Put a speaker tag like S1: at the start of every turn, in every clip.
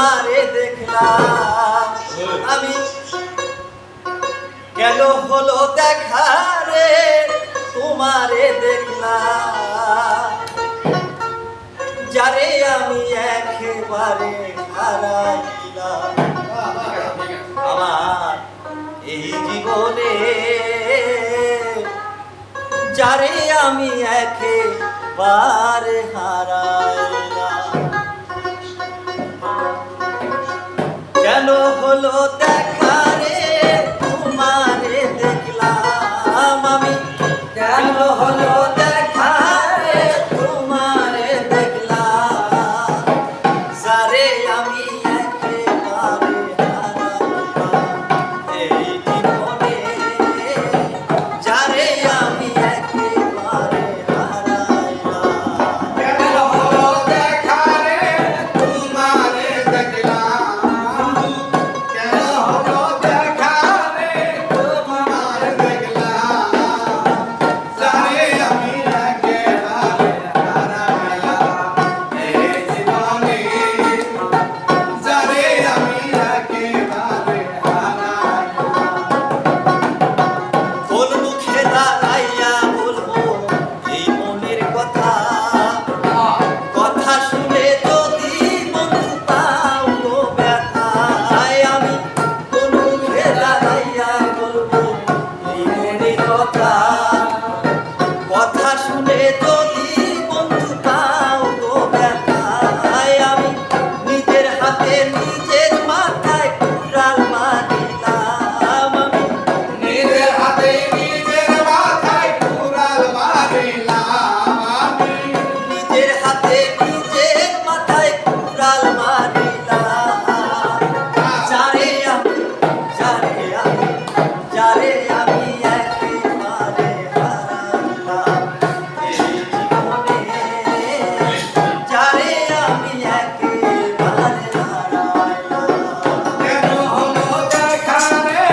S1: তোমারে দেখলাম আমি কেন হলো দেখা রে তোমারে দেখলাম যারে আমি একেবারে হারাইলাম আমার এই জীবনে যারে আমি একেবারে হারাইলাম কেন হলো দেখা রে তোমারে দেখলাম আমি কেন হলো দেখা রে তোমারে দেখলাম যারে আমি একেবারে হারাইলাম এই জীবনে যারে আমি একেবারে হারাইলাম
S2: কেন হলো দেখা রে তোমারে দেখলাম কেন হলো দেখা রে তোমারে দেখলাম যারে আমি একেবারে হারাইলাম এই জীবনে যারে আমি একেবারে হারাইলাম
S1: কোন মুখে দাঁড়াইয়া বলবো এই মনের কথা কথা শুনে যদি বন্ধু পাও গো ব্যথায় আমি কোন মুখে দাঁড়াইয়া বলবো এই মনের কথা কথা শুনে যদি বন্ধু পাও গো ব্যথায় আমি নিজের হাতে নিজের মাথায় কুড়াল মারিলাম আমি
S2: নিজের হাতে নিজের মাথায় কুড়াল মারিলাম আমি
S1: নিজের হাতে নিজের মাথায় কুড়াল মারিলাম যারে আমি যারে আমি একেবারে হারাইলাম এই জীবনে যারে আমি একেবারে হারাইলাম
S2: কেন হলো দেখা রে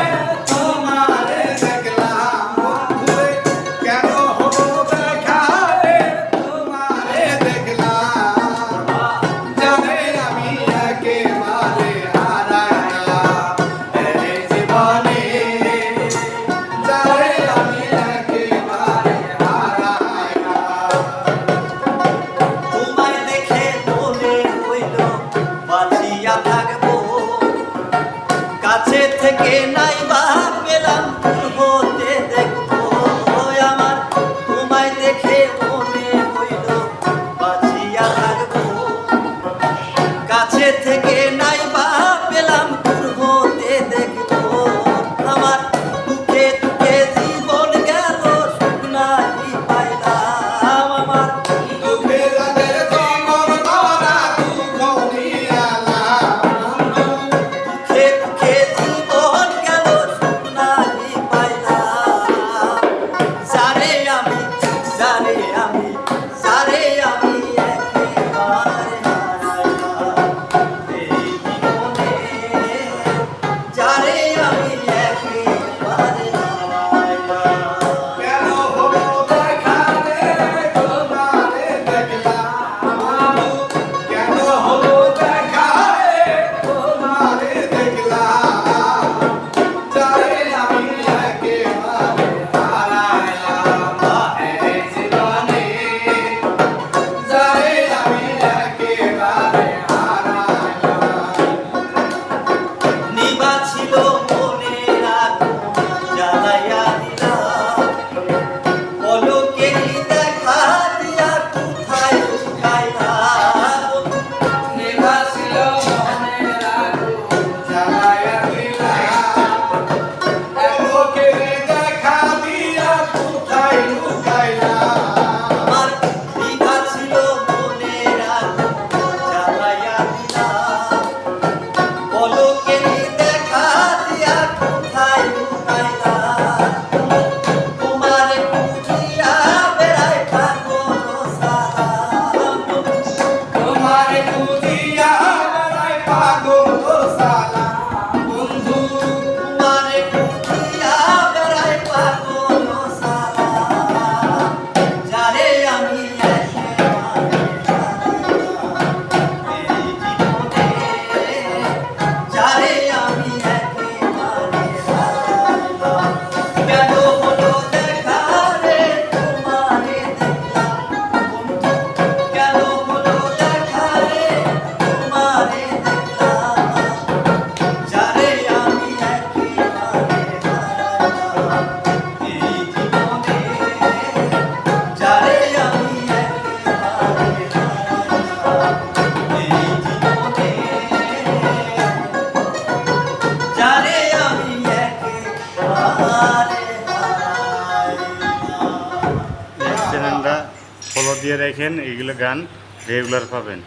S2: তোমারে দেখলাম বন্ধুরে কেন হলো দেখা রে তোমারে দেখলাম জানে আমি একেবারে হারাইলাম এই জীবনে যারে আমি একেবারে হারাইলাম
S1: তোমায় দেখে মনে হইল বাঁচিয়া থাকবো কাছে থেকে নাই বা পেলাম দূর হতে দেখবো আমার তোমায় দেখে মনে হইল বাঁচিয়া থাকবো কাছে থেকে নাই বা পেলাম দূর হতে দেখবো আমার দুঃখে দুঃখে জীবন গেল সুখ নাই পাইলাম আমার
S2: দুঃখে যাদের জীবন ভরা দুঃখ নিয়ালাম
S1: দুঃখে দুঃখে জীবন গেল এই জীবনে যারে আমি একেবারে হারাইলাম, এই জীবনে যারে আমি একেবারে হারাইলাম।
S3: এই চ্যানেলটা ফলো দিয়ে রাখেন, এইগুলো গান রেগুলার পাবেন।